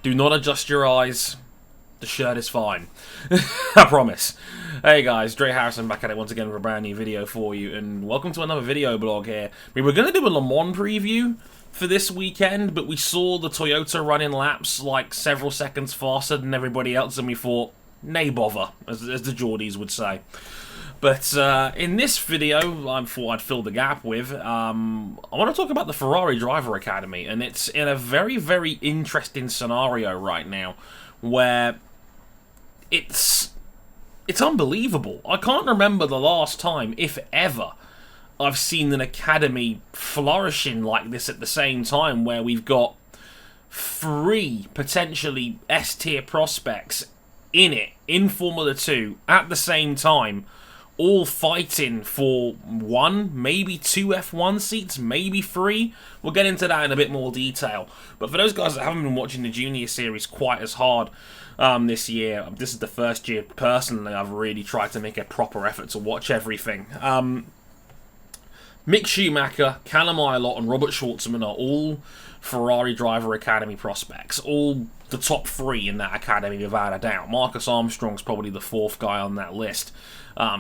Do not adjust your eyes. The shirt is fine. I promise. Hey guys, Dre Harrison back at it once again with a brand new video for you, and welcome to another video blog here. We were going to do a Le Mans preview for this weekend, but we saw the Toyota running laps like several seconds faster than everybody else, and we thought, nay bother, as the Geordies would say. But in this video, I thought I'd fill the gap with, I want to talk about the Ferrari Driver Academy, and it's in a very, very interesting scenario right now, where it's unbelievable. I can't remember the last time, if ever, I've seen an academy flourishing like this at the same time, where we've got three potentially S-tier prospects in it, in Formula 2, at the same time, all fighting for one, maybe two F1 seats, maybe three. We'll get into that in a bit more detail. But for those guys that haven't been watching the Junior Series quite as hard this year, this is the first year, personally, I've really tried to make a proper effort to watch everything. Mick Schumacher, Callum, and Robert Shwartzman are all Ferrari Driver Academy prospects. All the top three in that academy, without a doubt. Marcus Armstrong's probably the fourth guy on that list.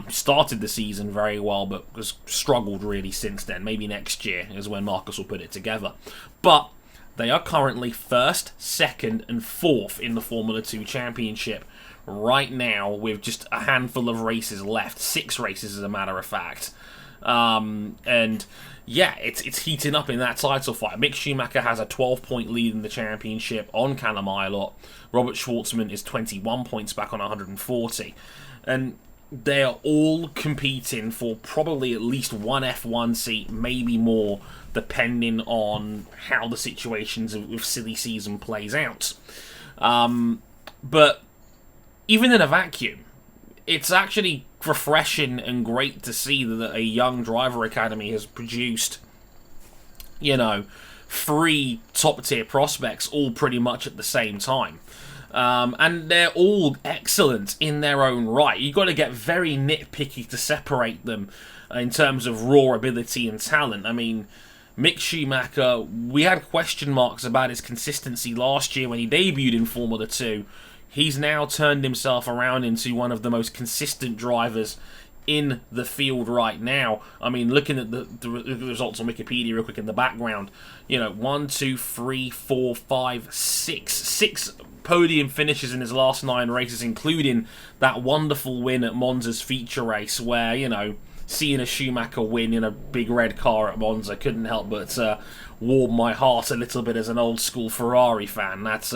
Started the season very well, but has struggled really since then. Maybe next year is when Marcus will put it together. But they are currently first, second, and fourth in the Formula 2 Championship right now, with just a handful of races left. 6 races, as a matter of fact. And yeah, it's heating up in that title fight. Mick Schumacher has a 12-point lead in the championship on Callum Illot. Robert Shwartzman is 21 points back on 140. And they are all competing for probably at least one F1 seat, maybe more, depending on how the situations with silly season plays out. But even in a vacuum, it's actually refreshing and great to see that a young driver academy has produced, 3 top-tier prospects all pretty much at the same time. And they're all excellent in their own right. You've got to get very nitpicky to separate them in terms of raw ability and talent. I mean, Mick Schumacher, we had question marks about his consistency last year when he debuted in Formula 2. He's now turned himself around into one of the most consistent drivers in the field right now. I mean, looking at the results on Wikipedia real quick in the background, 1, 2, 3, 4, 5, 6 podium finishes in his last 9 races, including that wonderful win at Monza's feature race, where, seeing a Schumacher win in a big red car at Monza couldn't help but warm my heart a little bit as an old school Ferrari fan. That's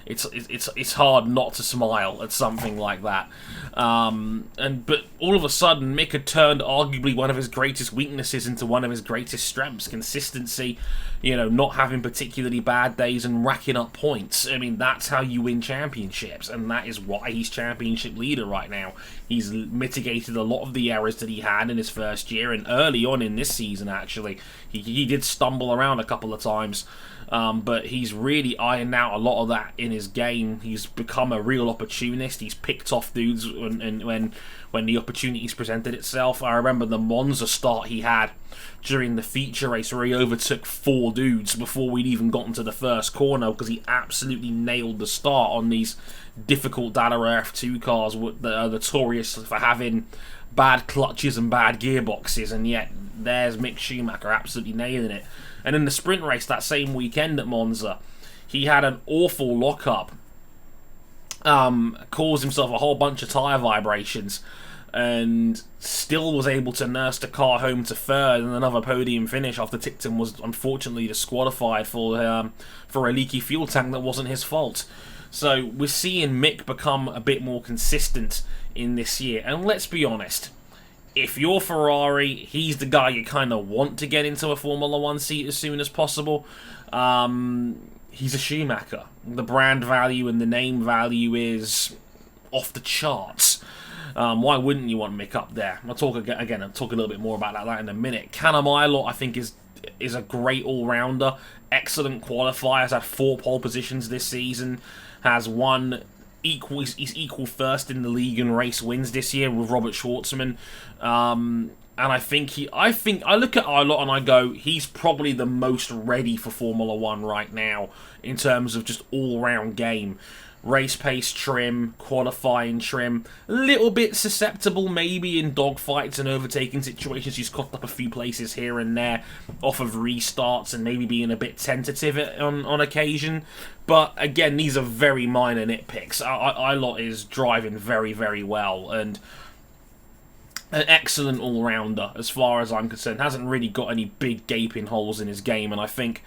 it's hard not to smile at something like that. But all of a sudden, Mick had turned arguably one of his greatest weaknesses into one of his greatest strengths: consistency, not having particularly bad days and racking up points. I mean, that's how you win championships, and that is why he's championship leader right now. He's mitigated a lot of the errors that he had in his first year, and early on in this season, actually. He did stumble around a couple of times, but he's really ironed out a lot of that in his game. He's become a real opportunist. He's picked off dudes when the opportunities presented itself. I remember the Monza start he had during the feature race, where he overtook 4 dudes before we'd even gotten to the first corner, because he absolutely nailed the start on these difficult Dallara F2 cars that are notorious for having bad clutches and bad gearboxes, and yet there's Mick Schumacher absolutely nailing it. And in the sprint race that same weekend at Monza, he had an awful lockup, caused himself a whole bunch of tyre vibrations, and still was able to nurse the car home to third and another podium finish after Ticton was unfortunately disqualified for a leaky fuel tank that wasn't his fault. So we're seeing Mick become a bit more consistent in this year. And let's be honest, if you're Ferrari, he's the guy you kind of want to get into a Formula 1 seat as soon as possible. He's a Schumacher. The brand value and the name value is off the charts. Why wouldn't you want Mick up there? I'll talk a little bit more about that in a minute. Callum Illot, I think, is a great all-rounder. Excellent qualifier. Has had 4 pole positions this season. Has won he's equal first in the league in race wins this year with Robert Shwartzman. And I look at Illot and I go, he's probably the most ready for Formula One right now in terms of just all-round game. Race pace trim, qualifying trim, a little bit susceptible maybe in dogfights and overtaking situations. He's coughed up a few places here and there off of restarts and maybe being a bit tentative on occasion. But again, these are very minor nitpicks. Illot is driving very, very well and an excellent all-rounder as far as I'm concerned. Hasn't really got any big gaping holes in his game, and I think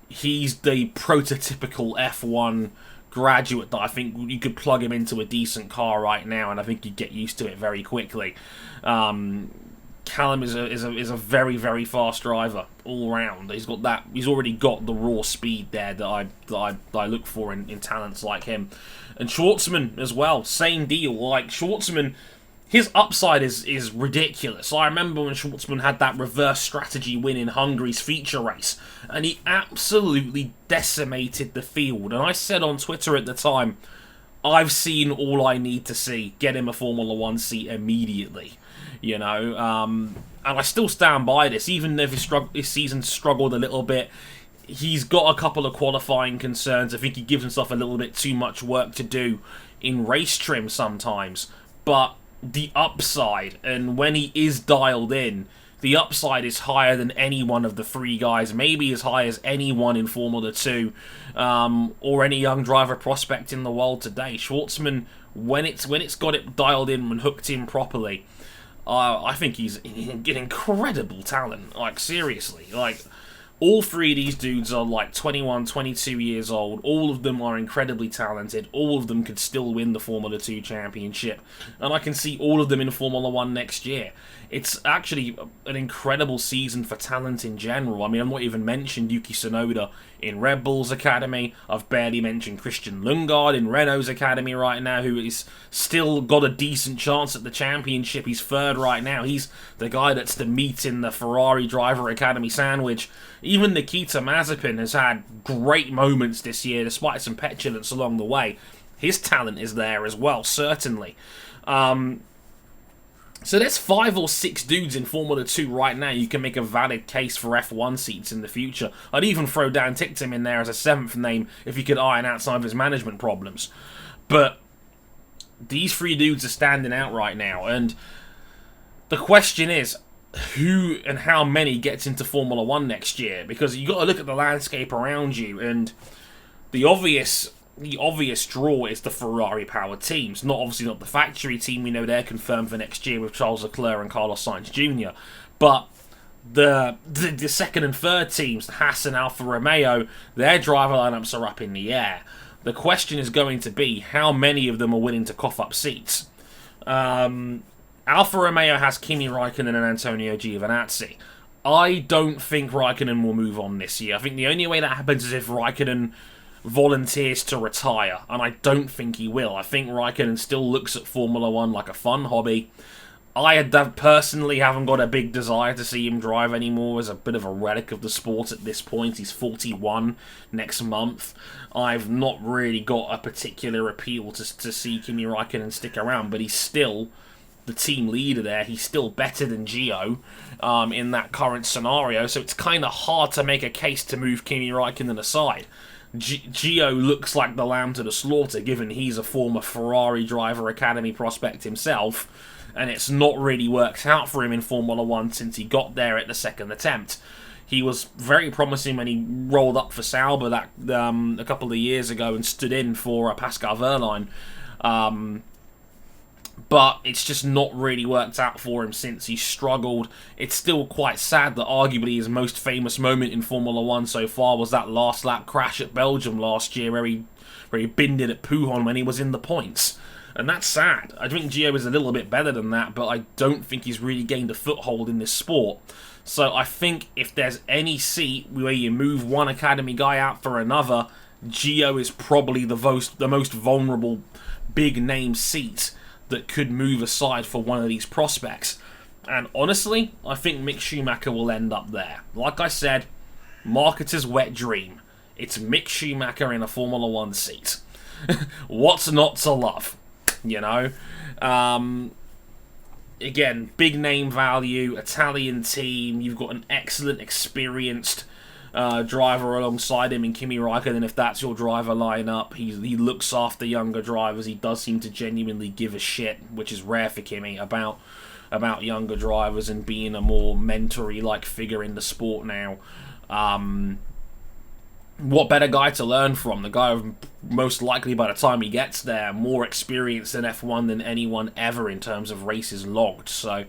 he's the prototypical F1 graduate that I think you could plug him into a decent car right now, and I think you'd get used to it very quickly. Callum is a very, very fast driver all round. He's already got the raw speed there that I look for in talents like him. And Shwartzman as well, same deal. Like Shwartzman, his upside is ridiculous. I remember when Shwartzman had that reverse strategy win in Hungary's feature race, and he absolutely decimated the field. And I said on Twitter at the time, I've seen all I need to see. Get him a Formula One seat immediately. You know, and I still stand by this, even if his season struggled a little bit. He's got a couple of qualifying concerns. I think he gives himself a little bit too much work to do in race trim sometimes, but the upside, and when he is dialed in, the upside is higher than any one of the three guys, maybe as high as anyone in Formula 2, or any young driver prospect in the world today. Shwartzman, when it's got it dialed in and hooked in properly, I think he's an incredible talent. Like, seriously, like, all three of these dudes are like 21, 22 years old. All of them are incredibly talented. All of them could still win the Formula 2 championship. And I can see all of them in Formula 1 next year. It's actually an incredible season for talent in general. I mean, I've not even mentioned Yuki Tsunoda in Red Bull's academy. I've barely mentioned Christian Lundgaard in Renault's academy right now, who is still got a decent chance at the championship. He's third right now. He's the guy that's the meat in the Ferrari driver academy sandwich. Even Nikita Mazepin has had great moments this year, despite some petulance along the way. His talent is there as well, certainly. So there's 5 or 6 dudes in Formula 2 right now you can make a valid case for F1 seats in the future. I'd even throw Dan Ticktum in there as a 7th name if he could iron out some of his management problems. But these 3 dudes are standing out right now, and the question is, who and how many gets into Formula 1 next year? Because you got to look at the landscape around you, and the obvious draw is the Ferrari-powered teams. Obviously not the factory team. We know they're confirmed for next year with Charles Leclerc and Carlos Sainz Jr. But the second and third teams, Haas and Alfa Romeo, their driver lineups are up in the air. The question is going to be how many of them are willing to cough up seats. Alfa Romeo has Kimi Raikkonen and Antonio Giovinazzi. I don't think Raikkonen will move on this year. I think the only way that happens is if Raikkonen volunteers to retire, and I don't think he will. I think Raikkonen still looks at Formula 1 like a fun hobby. I personally haven't got a big desire to see him drive anymore as a bit of a relic of the sport at this point. He's 41 next month. I've not really got a particular appeal to see Kimi Raikkonen stick around, but he's still the team leader there. He's still better than Gio in that current scenario, so it's kind of hard to make a case to move Kimi Raikkonen aside. Gio looks like the lamb to the slaughter, given he's a former Ferrari driver academy prospect himself, and it's not really worked out for him in Formula 1 since he got there at the second attempt. He was very promising when he rolled up for Sauber a couple of years ago and stood in for Pascal Wehrlein. But it's just not really worked out for him since. He's struggled. It's still quite sad that arguably his most famous moment in Formula 1 so far was that last lap crash at Belgium last year where he binned it at Pouhon when he was in the points. And that's sad. I think Gio is a little bit better than that, but I don't think he's really gained a foothold in this sport. So I think if there's any seat where you move one academy guy out for another, Gio is probably the most vulnerable big name seat that could move aside for one of these prospects. And honestly, I think Mick Schumacher will end up there. Like I said, marketer's wet dream. It's Mick Schumacher in a Formula 1 seat. What's not to love? You know? again, big name value, Italian team. You've got an excellent, experienced driver alongside him in Kimi Räikkönen. If that's your driver lineup, he looks after younger drivers. He does seem to genuinely give a shit, which is rare for Kimi, about younger drivers and being a more mentory-like figure in the sport now. What better guy to learn from? The guy who most likely by the time he gets there, more experienced in F1 than anyone ever in terms of races logged. So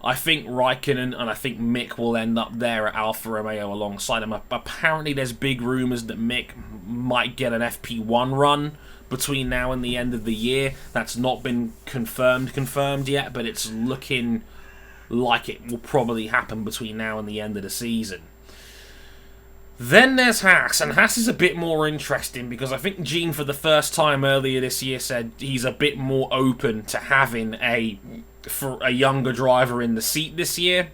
I think Raikkonen and I think Mick will end up there at Alfa Romeo alongside him. Apparently there's big rumours that Mick might get an FP1 run between now and the end of the year. That's not been confirmed yet, but it's looking like it will probably happen between now and the end of the season. Then there's Haas, and Haas is a bit more interesting because I think Gene, for the first time earlier this year, said he's a bit more open to having a younger driver in the seat this year.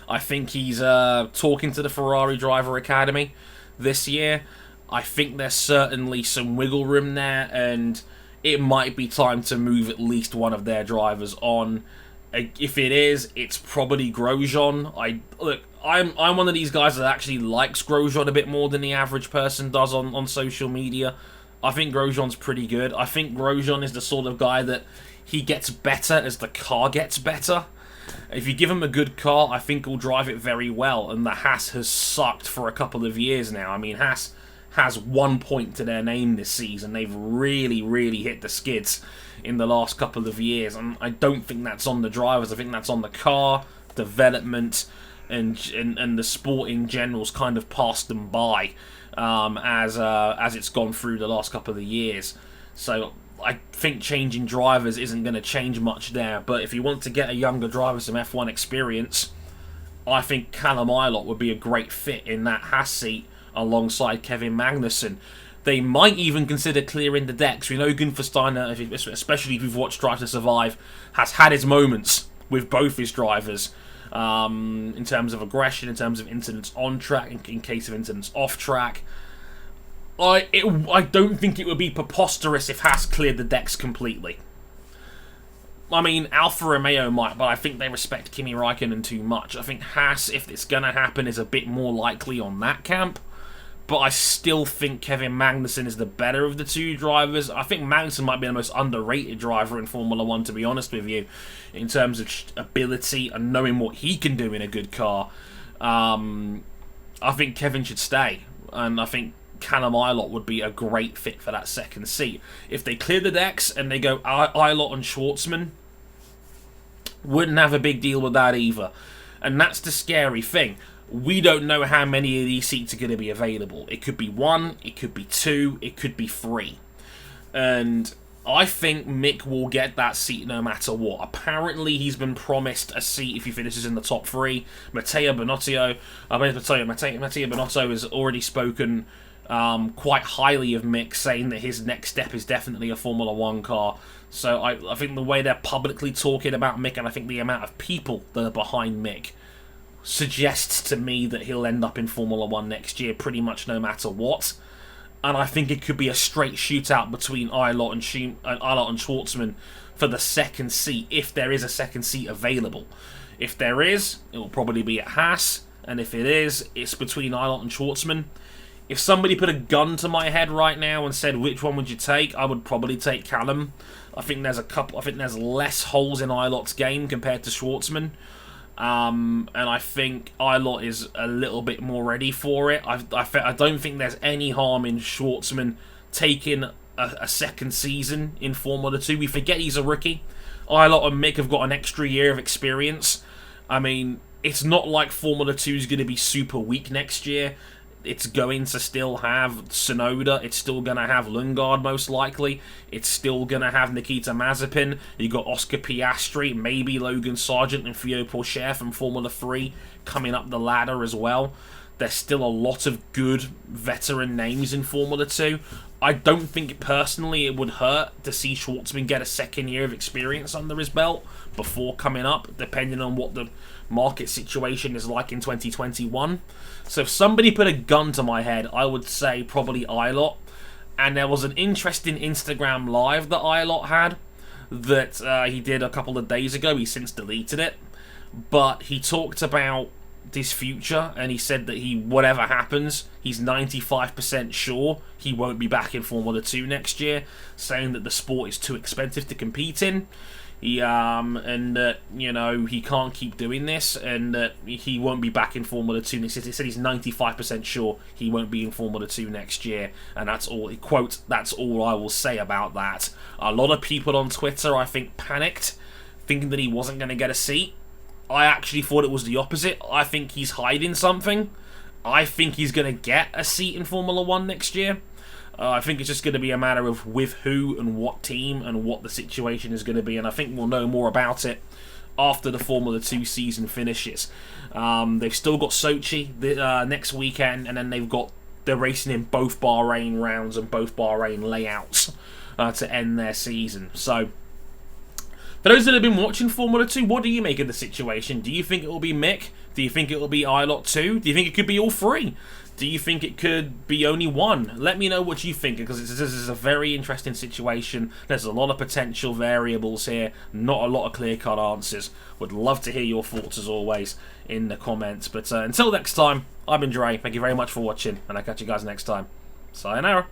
I think he's talking to the Ferrari Driver Academy this year. I think there's certainly some wiggle room there, and it might be time to move at least one of their drivers on. If it is, it's probably Grosjean. I'm one of these guys that actually likes Grosjean a bit more than the average person does on social media. I think Grosjean's pretty good. I think Grosjean is the sort of guy that he gets better as the car gets better. If you give him a good car, I think he'll drive it very well, and the Haas has sucked for a couple of years now. I mean, Haas has 1 point to their name this season. They've really, really hit the skids in the last couple of years, and I don't think that's on the drivers. I think that's on the car, development, and the sport in general's kind of passed them by as it's gone through the last couple of years. So I think changing drivers isn't going to change much there, but if you want to get a younger driver some F1 experience, I think Callum Illot would be a great fit in that Haas seat alongside Kevin Magnussen. They might even consider clearing the decks. We know Gunther Steiner, especially if you've watched Drive to Survive, has had his moments with both his drivers in terms of aggression, in terms of incidents on track, in case of incidents off track. I don't think it would be preposterous if Haas cleared the decks completely. I mean, Alfa Romeo might, but I think they respect Kimi Räikkönen too much. I think Haas, if it's going to happen, is a bit more likely on that camp. But I still think Kevin Magnussen is the better of the two drivers. I think Magnussen might be the most underrated driver in Formula 1, to be honest with you, in terms of ability and knowing what he can do in a good car. I think Kevin should stay, and I think Callum Illot would be a great fit for that second seat. If they clear the decks and they go Illot and Shwartzman, wouldn't have a big deal with that either. And that's the scary thing. We don't know how many of these seats are going to be available. It could be 1, it could be 2, it could be 3. And I think Mick will get that seat no matter what. Apparently, he's been promised a seat if he finishes in the top 3. Matteo Binotto has already spoken quite highly of Mick, saying that his next step is definitely a Formula 1 car. So I think the way they're publicly talking about Mick, and I think the amount of people that are behind Mick, suggests to me that he'll end up in Formula 1 next year pretty much no matter what. And I think it could be a straight shootout between Illot and Shwartzman for the second seat, if there is a second seat available. If there is, it will probably be at Haas, and if it is, it's between Illot and Shwartzman. If somebody put a gun to my head right now and said which one would you take, I would probably take Callum. I think there's less holes in Illot's game compared to Shwartzman. And I think Illot is a little bit more ready for it. I don't think there's any harm in Shwartzman taking a second season in Formula 2. We forget he's a rookie. Illot and Mick have got an extra year of experience. I mean, it's not like Formula 2 is going to be super weak next year. It's going to still have Tsunoda. It's still going to have Lundgaard, most likely. It's still going to have Nikita Mazepin. You got Oscar Piastri, maybe Logan Sargent and Theo Pourchaire from Formula 3 coming up the ladder as well. There's still a lot of good veteran names in Formula 2. I don't think personally it would hurt to see Shwartzman get a second year of experience under his belt before coming up, depending on what the market situation is like in 2021. So if somebody put a gun to my head, I would say probably Illot. And there was an interesting Instagram live that Illot had that he did a couple of days ago. He's since deleted it. But he talked about his future, and he said that whatever happens, he's 95% sure he won't be back in Formula 2 next year, saying that the sport is too expensive to compete in. And that, he can't keep doing this, and that he won't be back in Formula 2 next year. He said he's 95% sure he won't be in Formula 2 next year, and that's all, quote, "that's all I will say about that." A lot of people on Twitter, I think, panicked, thinking that he wasn't going to get a seat. I actually thought it was the opposite. I think he's hiding something. I think he's going to get a seat in Formula 1 next year. I think it's just going to be a matter of with who and what team and what the situation is going to be, and I think we'll know more about it after the Formula 2 season finishes. They've still got Sochi next weekend, and then they're racing in both Bahrain rounds and both Bahrain layouts to end their season. So, for those that have been watching Formula 2, what do you make of the situation? Do you think it will be Mick? Do you think it will be Illot 2? Do you think it could be all three? Do you think it could be only one? Let me know what you think, because this is a very interesting situation. There's a lot of potential variables here, not a lot of clear-cut answers. Would love to hear your thoughts, as always, in the comments. But until next time, I've been Dre. Thank you very much for watching, and I'll catch you guys next time. Sayonara.